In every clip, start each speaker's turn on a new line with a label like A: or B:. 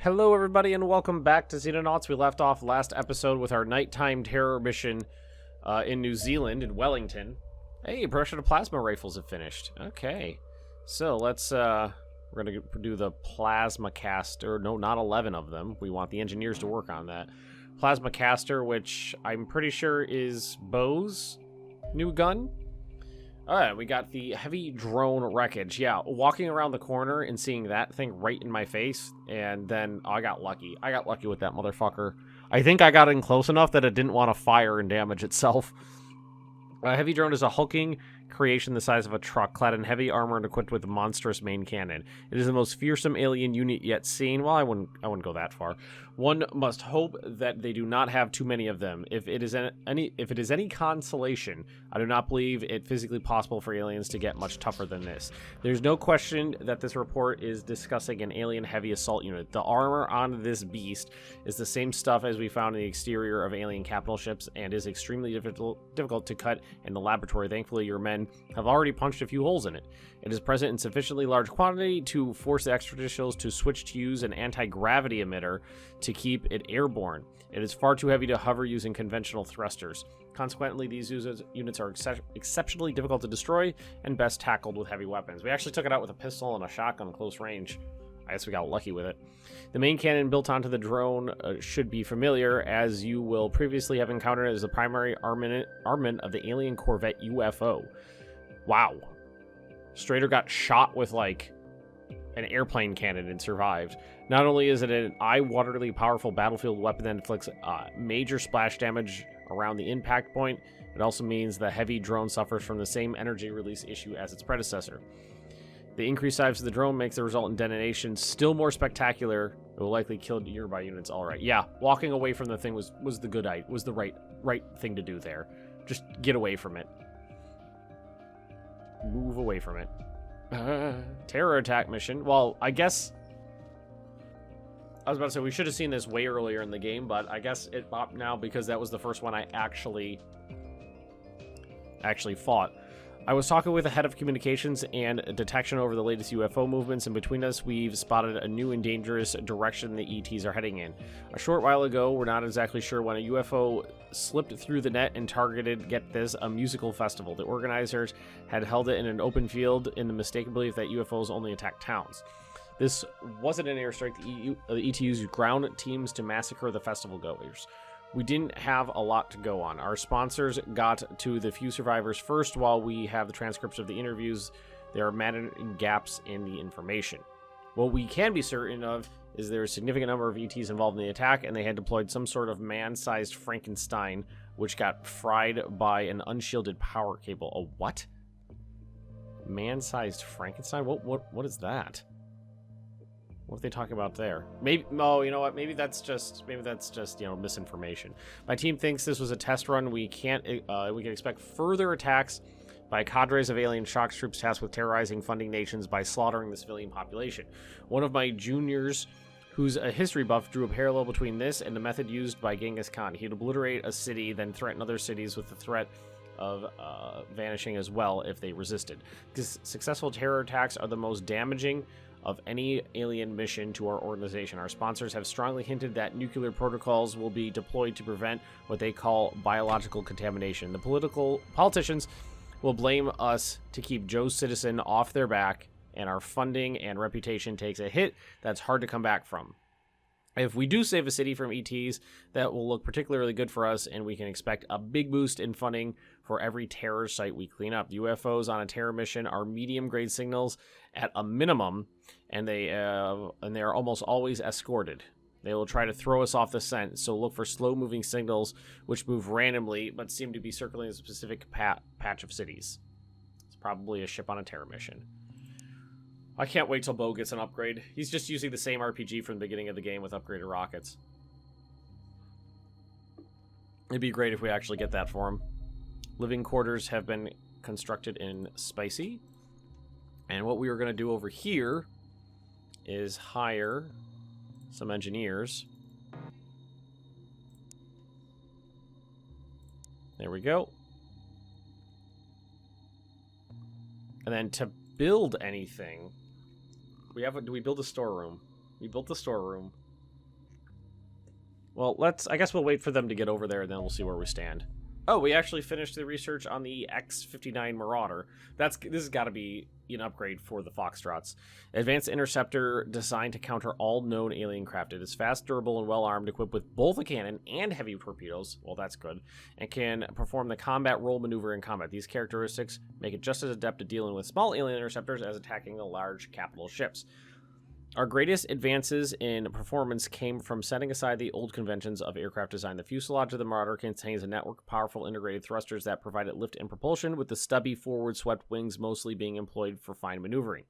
A: Hello, everybody, and welcome back to Xenonauts. We left off last episode with our nighttime terror mission in New Zealand, in Wellington. Hey, production of plasma rifles have finished. Okay, so let's, we're going to do the plasma caster. No, not 11 of them. We want the engineers to work on that. Plasma caster, which I'm pretty sure is Bo's new gun. Alright, we got the heavy drone wreckage. Yeah, walking around the corner and seeing that thing right in my face, and then I got lucky. I got lucky with that motherfucker. I think I got in close enough that it didn't want to fire and damage itself. A heavy drone is a hulking creation the size of a truck, clad in heavy armor and equipped with a monstrous main cannon. It is the most fearsome alien unit yet seen. Well, I wouldn't go that far. One must hope that they do not have too many of them. If it is any consolation, I do not believe it physically possible for aliens to get much tougher than this. There's no question that this report is discussing an alien heavy assault unit. The armor on this beast is the same stuff as we found in the exterior of alien capital ships and is extremely difficult to cut in the laboratory. Thankfully, your men have already punched a few holes in it. It is present in sufficiently large quantity to force the extraterrestrials to switch to use an anti-gravity emitter to keep it airborne. It is far too heavy to hover using conventional thrusters. Consequently, these units are exceptionally difficult to destroy and best tackled with heavy weapons. We actually took it out with a pistol and a shotgun close range. I guess we got lucky with it. The main cannon built onto the drone should be familiar, as you will previously have encountered as the primary armament of the alien corvette UFO. Wow. Strader got shot with, like, an airplane cannon and survived. Not only is it an eye-wateringly powerful battlefield weapon that inflicts major splash damage around the impact point, it also means the heavy drone suffers from the same energy release issue as its predecessor. The increased size of the drone makes the resultant detonation still more spectacular. It will likely kill nearby units. All right, yeah, walking away from the thing was the right thing to do there. Just get away from it. Move away from it. Terror attack mission. Well, I guess I was about to say we should have seen this way earlier in the game, but I guess it popped now because that was the first one I actually fought. I was talking with the head of communications and detection over the latest UFO movements, and between us, we've spotted a new and dangerous direction the ETs are heading in. A short while ago, we're not exactly sure when, a UFO slipped through the net and targeted, get this, a musical festival. The organizers had held it in an open field in the mistaken belief that UFOs only attack towns. This wasn't an airstrike. The ET used ground teams to massacre the festival goers. We didn't have a lot to go on. Our sponsors got to the few survivors first. While we have the transcripts of the interviews, there are maddening gaps in the information. What we can be certain of is there is a significant number of ETs involved in the attack, and they had deployed some sort of man-sized Frankenstein, which got fried by an unshielded power cable. A what? Man-sized Frankenstein? What is that? What are they talking about there? Maybe, oh, you know what? Maybe that's just, misinformation. My team thinks this was a test run. We can expect further attacks by cadres of alien shock troops tasked with terrorizing funding nations by slaughtering the civilian population. One of my juniors, who's a history buff, drew a parallel between this and the method used by Genghis Khan. He'd obliterate a city, then threaten other cities with the threat of vanishing as well if they resisted. Because successful terror attacks are the most damaging of any alien mission to our organization. Our sponsors have strongly hinted that nuclear protocols will be deployed to prevent what they call biological contamination. The politicians will blame us to keep Joe's citizen off their back, and our funding and reputation takes a hit that's hard to come back from. If we do save a city from ETs, that will look particularly good for us, and we can expect a big boost in funding for every terror site we clean up. UFOs on a terror mission are medium-grade signals at a minimum, and they are almost always escorted. They will try to throw us off the scent, so look for slow-moving signals which move randomly but seem to be circling a specific patch of cities. It's probably a ship on a terror mission. I can't wait till Bo gets an upgrade. He's just using the same RPG from the beginning of the game with upgraded rockets. It'd be great if we actually get that for him. Living quarters have been constructed in Spicy. And what we were going to do over here is hire some engineers. There we go. And then to build anything, do we build a storeroom? We built the storeroom. Well, I guess we'll wait for them to get over there, and then we'll see where we stand. Oh, we actually finished the research on the X-59 Marauder. This has got to be an upgrade for the Foxtrots. Advanced interceptor designed to counter all known alien craft. It is fast, durable, and well-armed, equipped with both a cannon and heavy torpedoes. Well, that's good. And can perform the combat role maneuver in combat. These characteristics make it just as adept at dealing with small alien interceptors as attacking the large capital ships. Our greatest advances in performance came from setting aside the old conventions of aircraft design. The fuselage of the Marauder contains a network of powerful integrated thrusters that provide it lift and propulsion, with the stubby forward-swept wings mostly being employed for fine maneuvering.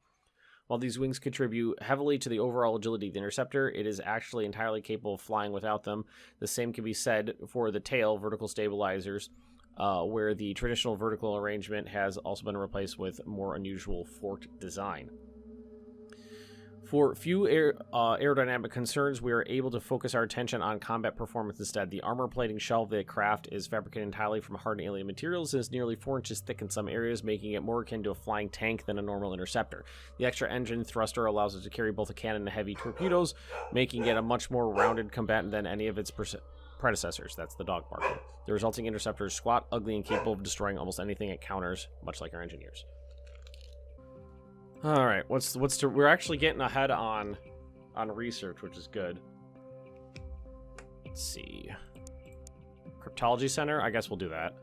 A: While these wings contribute heavily to the overall agility of the interceptor, it is actually entirely capable of flying without them. The same can be said for the tail, vertical stabilizers, where the traditional vertical arrangement has also been replaced with more unusual forked design. For few aerodynamic concerns, we are able to focus our attention on combat performance instead. The armor plating shell of the craft is fabricated entirely from hardened alien materials and is nearly 4 inches thick in some areas, making it more akin to a flying tank than a normal interceptor. The extra engine thruster allows it to carry both a cannon and heavy torpedoes, making it a much more rounded combatant than any of its predecessors. That's the dog barking. The resulting interceptor is squat, ugly, and capable of destroying almost anything it counters, much like our engineers. All right, we're actually getting ahead on research, which is good. Let's see. Cryptology Center, I guess we'll do that.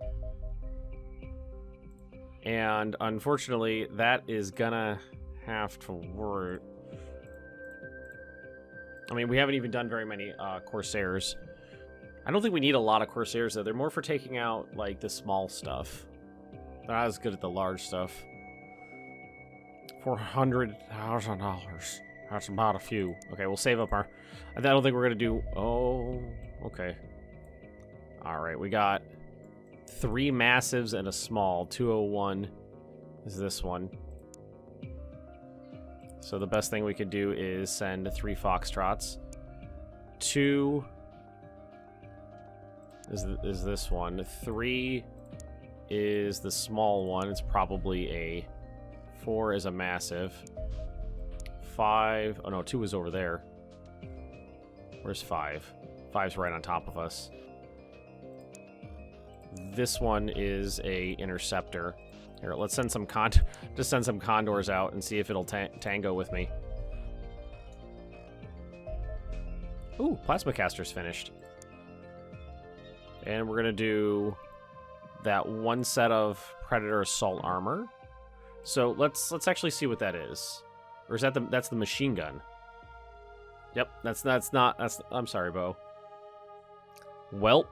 A: And unfortunately, that is gonna have to work. I mean, we haven't even done very many Corsairs. I don't think we need a lot of Corsairs, though. They're more for taking out, like, the small stuff. They're not as good at the large stuff. $400,000. That's about a few. Okay, we'll save up our... I don't think we're going to do... Oh, okay. Alright, we got 3 massives and a small. 201 is this one. So the best thing we could do is send 3 Foxtrots. 2 is this one. 3 is the small one. It's probably a... 4 is a massive. 5... Oh, no, 2 is over there. Where's 5? 5's right on top of us. This one is a interceptor. Here, let's send some just send some condors out and see if it'll tango with me. Ooh, plasma caster's finished. And we're gonna do that 1 set of Predator assault armor. So let's actually see what that is. Or is that that's the machine gun? Yep, that's I'm sorry, Bo. Well,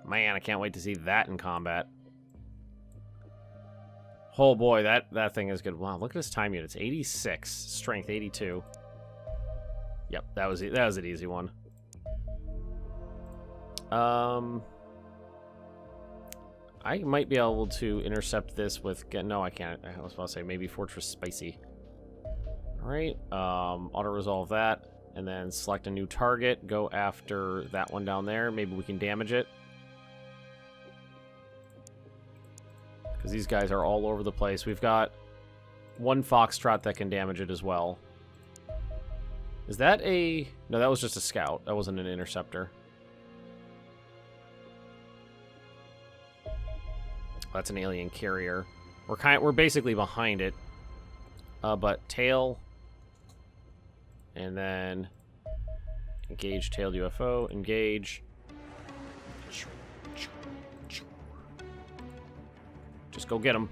A: man, I can't wait to see that in combat. Oh boy, that thing is good. Wow, look at his time units. 86, strength 82. Yep, that was an easy one. I might be able to intercept this with... No, I can't. I was about to say maybe Fortress Spicy. Alright, auto-resolve that. And then select a new target. Go after that one down there. Maybe we can damage it. Because these guys are all over the place. We've got 1 Foxtrot that can damage it as well. Is that a... No, that was just a scout. That wasn't an interceptor. That's an alien carrier. We're basically behind it. But tail, and then engage tailed UFO. Engage. Just go get him.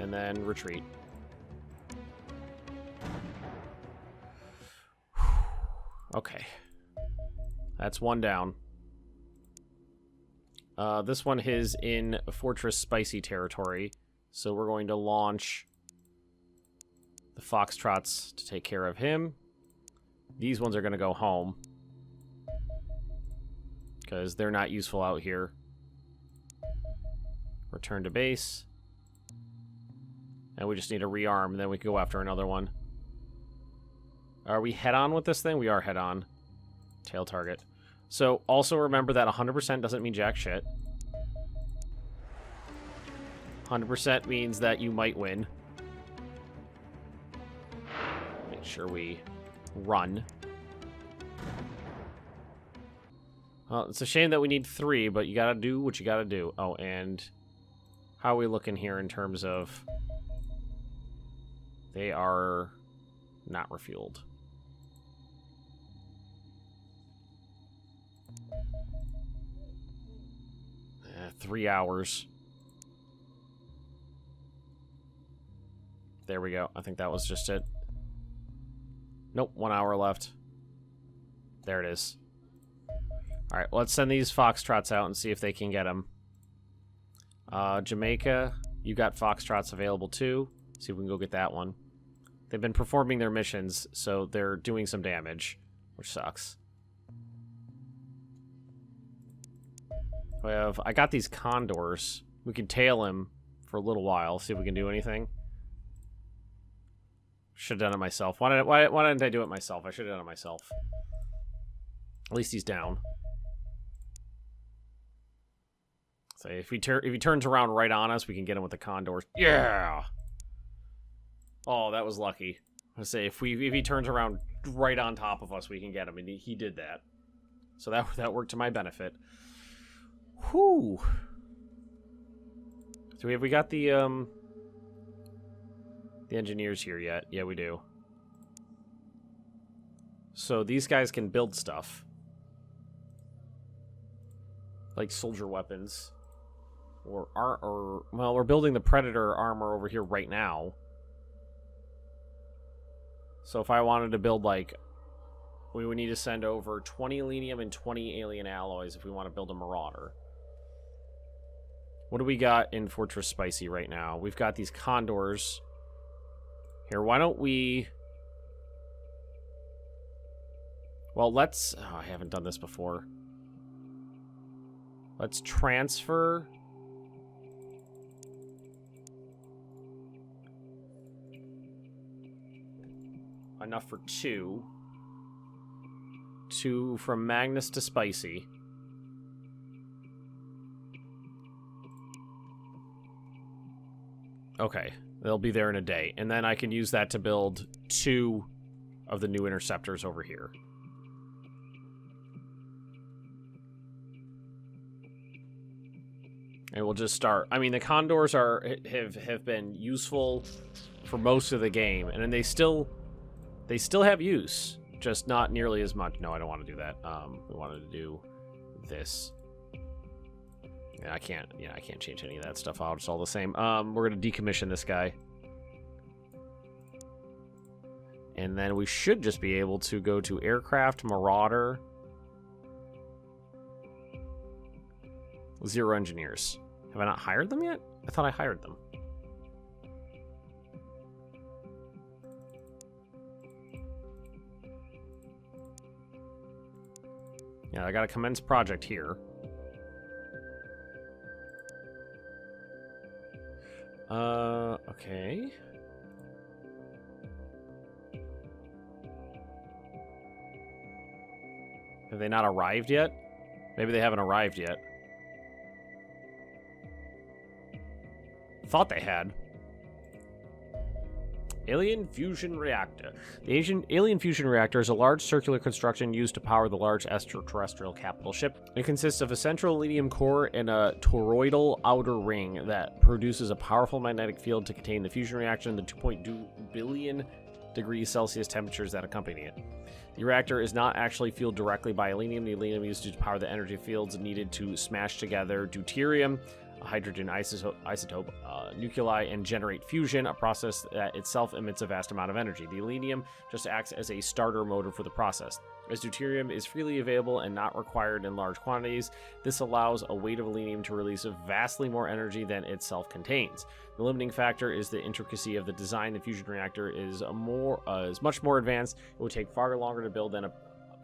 A: And then retreat. Okay. That's 1 down. This one is in Fortress Spicy territory, so we're going to launch the Foxtrots to take care of him. These ones are going to go home, because they're not useful out here. Return to base. And we just need to rearm, and then we can go after another one. Are we head-on with this thing? We are head-on. Tail target. So, also remember that 100% doesn't mean jack shit. 100% means that you might win. Make sure we run. Well, it's a shame that we need 3, but you gotta do what you gotta do. Oh, and how are we looking here in terms of... They are not refueled. 3 hours. There we go. I think that was just it. Nope, 1 hour left. There it is. Alright, let's send these foxtrots out and see if they can get them. Jamaica, you got foxtrots available too. See if we can go get that one. They've been performing their missions, so they're doing some damage, which sucks. I got these condors. We can tail him for a little while, see if we can do anything. Should have done it myself. Why didn't I do it myself? I should have done it myself. At least he's down. So if he turns around right on us, we can get him with the condors. Yeah. Oh, that was lucky. I say if he turns around right on top of us, we can get him, and he did that. So that worked to my benefit. Whew. So have we got the engineers here yet? Yeah, we do. So these guys can build stuff. Like soldier weapons. Well, we're building the Predator armor over here right now. So if I wanted to build, like... We would need to send over 20 Elenium and 20 alien alloys if we want to build a Marauder. What do we got in Fortress Spicy right now? We've got these condors. Here, why don't we... Well, let's... Oh, I haven't done this before. Let's transfer... Enough for 2. 2 from Magnus to Spicy. Okay, they'll be there in a day. And then I can use that to build 2 of the new interceptors over here. And we'll just start. I mean, the condors have been useful for most of the game, and then they still have use, just not nearly as much. No, I don't want to do that. We wanted to do this. Yeah, I can't change any of that stuff out. It's all the same. We're gonna decommission this guy. And then we should just be able to go to Aircraft, Marauder. 0 engineers. Have I not hired them yet? I thought I hired them. Yeah, I gotta commence project here. Okay. Have they not arrived yet? Maybe they haven't arrived yet. Thought they had. Alien Fusion Reactor. The Alien Fusion Reactor is a large circular construction used to power the large extraterrestrial capital ship. It consists of a central Elenium core and a toroidal outer ring that produces a powerful magnetic field to contain the fusion reaction and the 2.2 billion degrees Celsius temperatures that accompany it. The reactor is not actually fueled directly by Elenium. The Elenium used to power the energy fields needed to smash together deuterium, a hydrogen isotope, nuclei, and generate fusion, a process that itself emits a vast amount of energy. The Elenium just acts as a starter motor for the process. As deuterium is freely available and not required in large quantities, this allows a weight of Elenium to release vastly more energy than itself contains. The limiting factor is the intricacy of the design. The fusion reactor is much more advanced. It would take far longer to build than a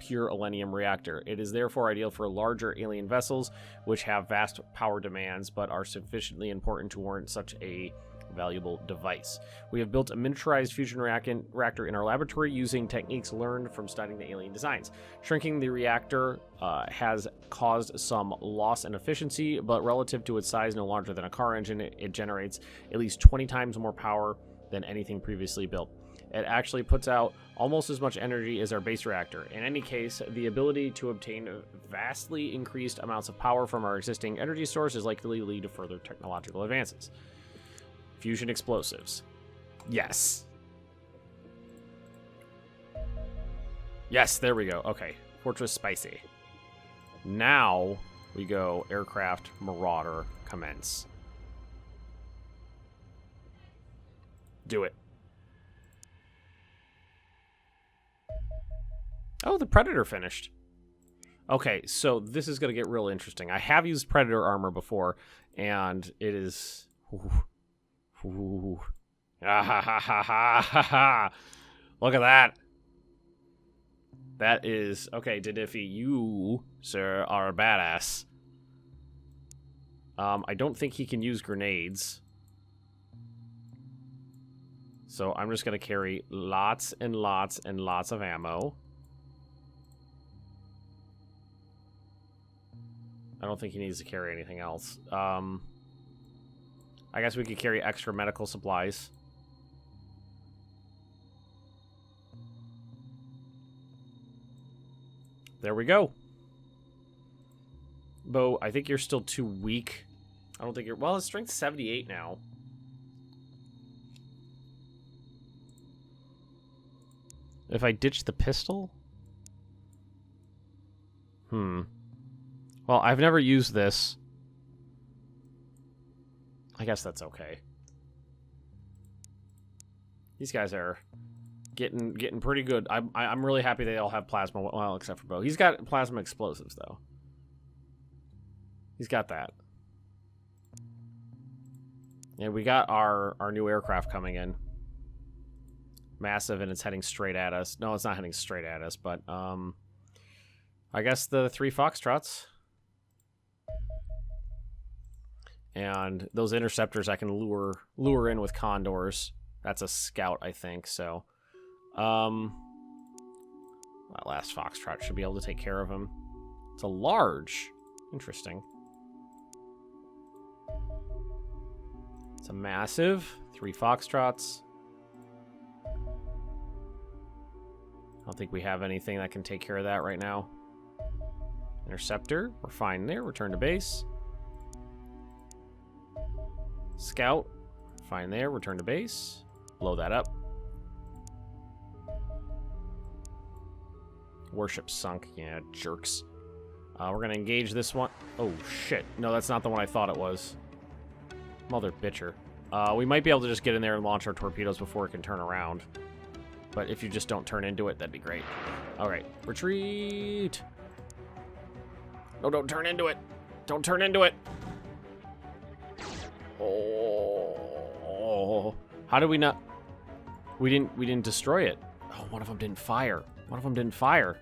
A: pure Elenium reactor. It is therefore ideal for larger alien vessels, which have vast power demands, but are sufficiently important to warrant such a valuable device. We have built a miniaturized fusion reactor in our laboratory using techniques learned from studying the alien designs. Shrinking the reactor has caused some loss in efficiency, but relative to its size no larger than a car engine, it generates at least 20 times more power than anything previously built. It actually puts out almost as much energy as our base reactor. In any case, the ability to obtain vastly increased amounts of power from our existing energy source is likely to lead to further technological advances. Fusion explosives. Yes. Yes, there we go. Okay. Fortress spicy. Now we go aircraft marauder commence. Do it. Oh, the Predator finished. Okay, so this is going to get real interesting. I have used Predator armor before, and it is... Ah, ha, ha, ha, ha, ha, ha. Look at that. That is... Okay, Dadiffy, you, sir, are a badass. I don't think he can use grenades. So I'm just going to carry lots and lots and lots of ammo. I don't think he needs to carry anything else. I guess we could carry extra medical supplies. There we go. Bo, I think you're still too weak. I don't think you're... Well, his strength's 78 now. If I ditch the pistol? Well, I've never used this. I guess that's okay. These guys are getting pretty good. I'm really happy they all have plasma. Well, except for Bo. He's got plasma explosives though. He's got that. And we got our new aircraft coming in. Massive, and it's heading straight at us. No, it's not heading straight at us, but I guess the 3 Foxtrots. And those interceptors I can lure in with condors. That's a scout, I think, so that last Foxtrot should be able to take care of him. It's a large. Interesting. It's a massive. 3 Foxtrots. I don't think we have anything that can take care of that right now. Interceptor, we're fine there. Return to base. Scout, fine there. Return to base. Blow that up. Warship sunk. Yeah, jerks. We're going to engage this one. Oh, shit. No, that's not the one I thought it was. Mother bitcher. We might be able to just get in there and launch our torpedoes before it can turn around. But if you just don't turn into it, that'd be great. Alright, retreat! No, don't turn into it! Don't turn into it! Oh, how did we not... We didn't destroy it. Oh, one of them didn't fire. One of them didn't fire.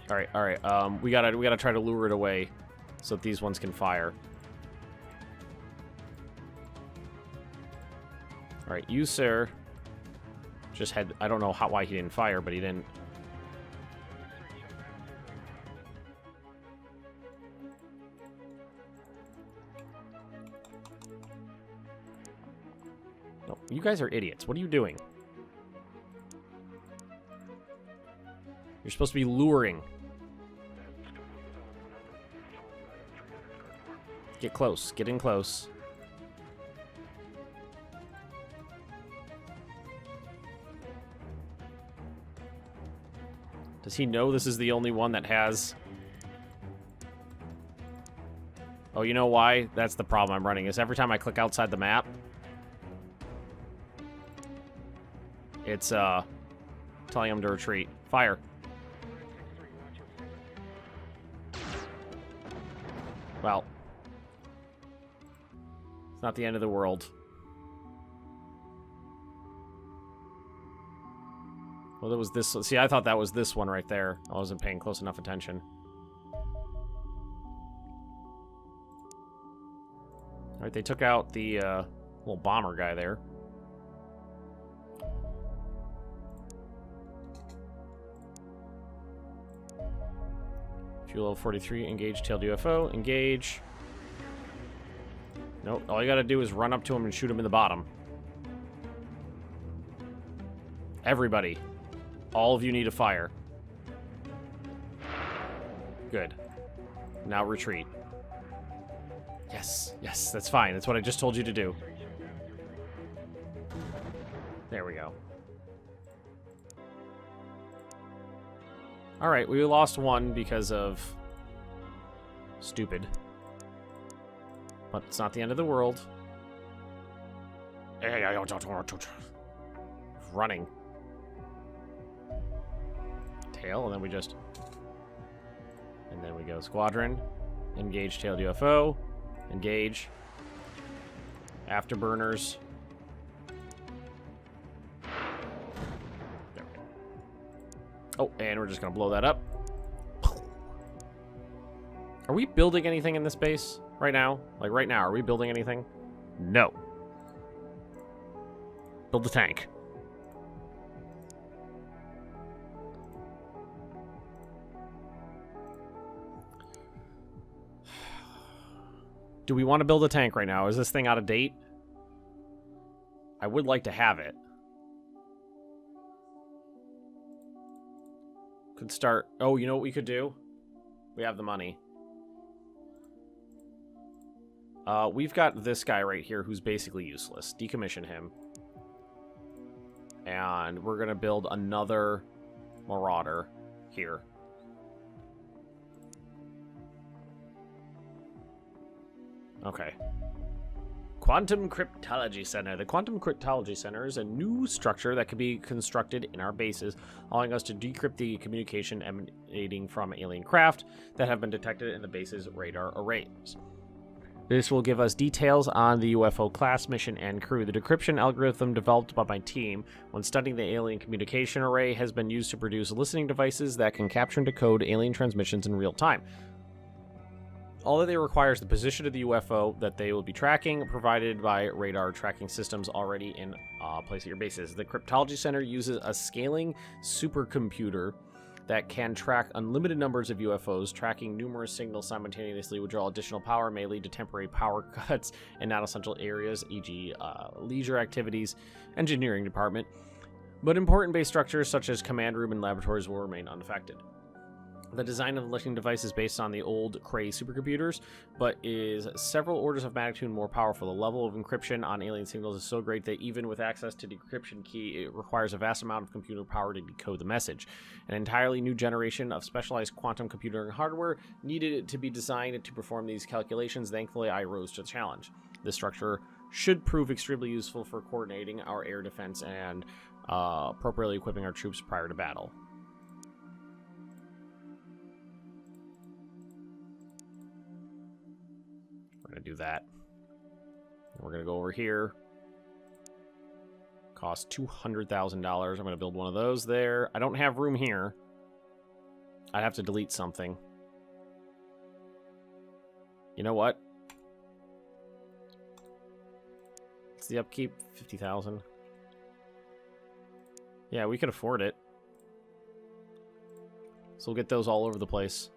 A: Alright, alright. We gotta try to lure it away so that these ones can fire. Alright, you, sir, just had... I don't know why he didn't fire, but he didn't. No, you guys are idiots. What are you doing? You're supposed to be luring. Get close. Get in close. Does he know this is the only one that has... Oh, you know why? That's the problem I'm running, is every time I click outside the map, it's, telling him to retreat. Fire. Well. It's not the end of the world. Well, it was this. See, I thought that was this one right there. I wasn't paying close enough attention. Alright, they took out the little bomber guy there. Fuel level 43, engage tailed UFO, engage. Nope, all you gotta do is run up to him and shoot him in the bottom. Everybody. All of you need to fire. Good. Now retreat. Yes, yes, that's fine. That's what I just told you to do. There we go. Alright, we lost one because of... stupid. But it's not the end of the world. Running. Tail, and then we just... and then we go squadron. Engage tailed UFO. Engage. Afterburners. There we go. Oh, and we're just gonna blow that up. Are we building anything in this base right now? Like right now, are we building anything? No. Build the tank. Do we want to build a tank right now? Is this thing out of date? I would like to have it. Could start... oh, you know what we could do? We have the money. We've got this guy right here who's basically useless. Decommission him. And we're going to build another Marauder here. Okay. Quantum Cryptology Center. The Quantum Cryptology Center is a new structure that can be constructed in our bases, allowing us to decrypt the communication emanating from alien craft that have been detected in the base's radar arrays. This will give us details on the UFO class, mission, and crew. The decryption algorithm developed by my team when studying the alien communication array has been used to produce listening devices that can capture and decode alien transmissions in real time. All that they require is the position of the UFO that they will be tracking, provided by radar tracking systems already in place at your bases. The Cryptology Center uses a scaling supercomputer that can track unlimited numbers of UFOs. Tracking numerous signals simultaneously would draw additional power, may lead to temporary power cuts in non-essential areas, e.g. Leisure activities, engineering department. But important base structures such as command room and laboratories will remain unaffected. The design of the listening device is based on the old Cray supercomputers, but is several orders of magnitude more powerful. The level of encryption on alien signals is so great that even with access to the decryption key, it requires a vast amount of computer power to decode the message. An entirely new generation of specialized quantum computing hardware needed to be designed to perform these calculations. Thankfully, I rose to the challenge. This structure should prove extremely useful for coordinating our air defense and appropriately equipping our troops prior to battle. We're going to do that. We're going to go over here. Cost $200,000. I'm going to build one of those there. I don't have room here. I'd have to delete something. You know what? What's the upkeep? 50,000. Yeah, we could afford it. So we'll get those all over the place.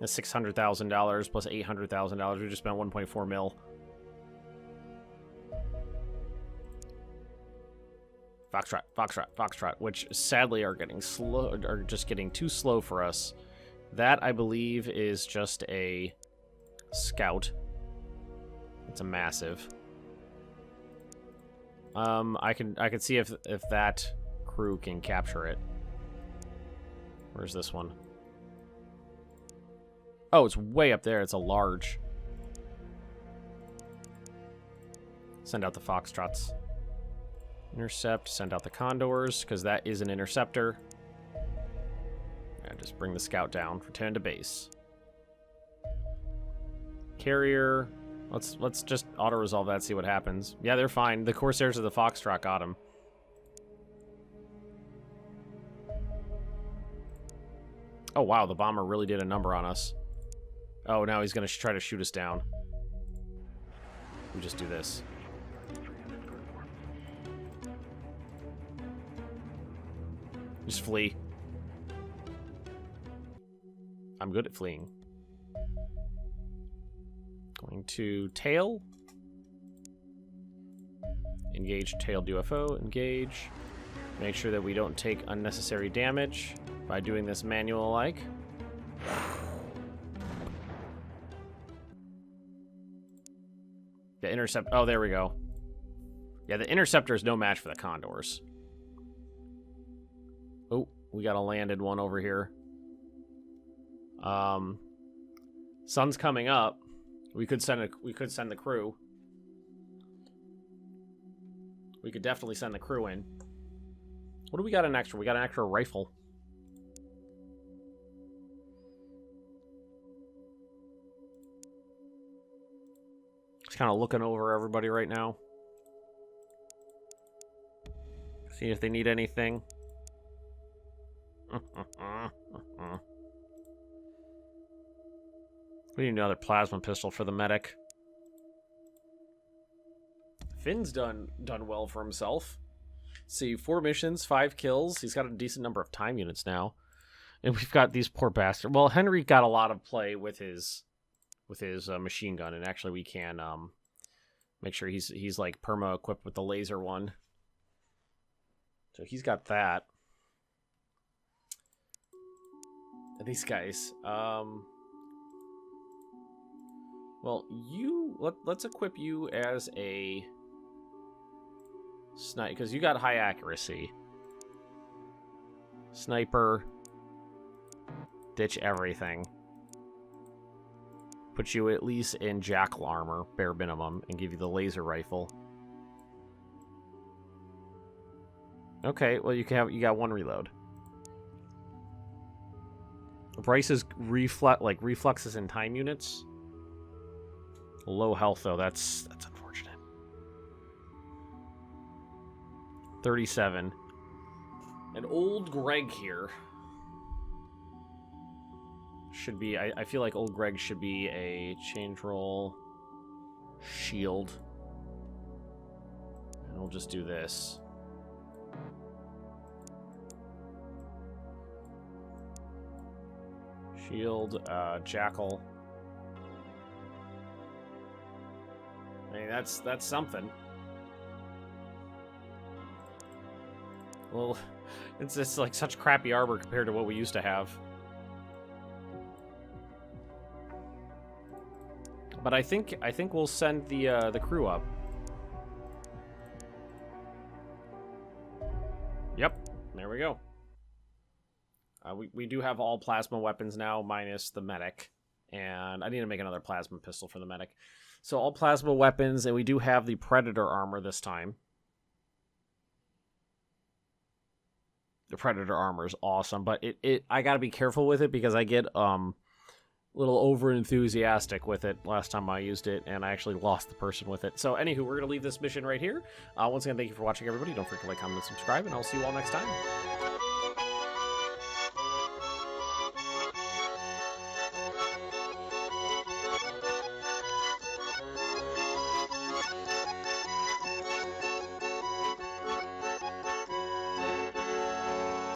A: That's $600,000 plus $800,000. We just spent 1.4 mil. Foxtrot, Foxtrot, Foxtrot, which sadly are getting slow, are just getting too slow for us. That I believe is just a scout. It's a massive. I could see if that crew can capture it. Where's this one? Oh, it's way up there. It's a large. Send out the Foxtrots. Intercept. Send out the Condors, because that is an interceptor. And just bring the scout down. Return to base. Carrier. Let's just auto-resolve that, see what happens. Yeah, they're fine. The Corsairs of the Foxtrot got him. Oh, wow. The bomber really did a number on us. Oh, now he's going to try to shoot us down. We just do this. Just flee. I'm good at fleeing. Going to tail. Engage tailed UFO. Engage. Make sure that we don't take unnecessary damage by doing this manual-like. The intercept. Oh, there we go. Yeah, the interceptor is no match for the condors. Oh, we got a landed one over here. Sun's coming up. We could send the crew. We could definitely send the crew in. What do we got an extra? We got an extra rifle. Just kind of looking over everybody right now. See if they need anything. We need another plasma pistol for the medic. Finn's done well for himself. See, 4 missions, 5 kills. He's got a decent number of time units now. And we've got these poor bastards. Well, Henry got a lot of play with his machine gun, and actually we can make sure he's like perma equipped with the laser one. So he's got that. And these guys, well, let's equip you as a sniper, because you got high accuracy. Sniper. Ditch everything. Put you at least in jackal armor, bare minimum, and give you the laser rifle. Okay, well you got 1 reload. Bryce's reflexes in time units. Low health though, that's unfortunate. 37. And old Greg here should be, I feel like old Greg should be a change roll shield. And we'll just do this. Shield, jackal. I mean, that's something. Well, it's just like such crappy armor compared to what we used to have. But I think we'll send the crew up. Yep, there we go. We do have all plasma weapons now, minus the medic. And I need to make another plasma pistol for the medic. So all plasma weapons, and we do have the Predator armor this time. The Predator armor is awesome, but I gotta be careful with it because I get a little over enthusiastic with it last time I used it, and I actually lost the person with it. So anywho, we're gonna leave this mission right here. Once again, thank you for watching, everybody. Don't forget to like, comment, and subscribe, and I'll see you all next time.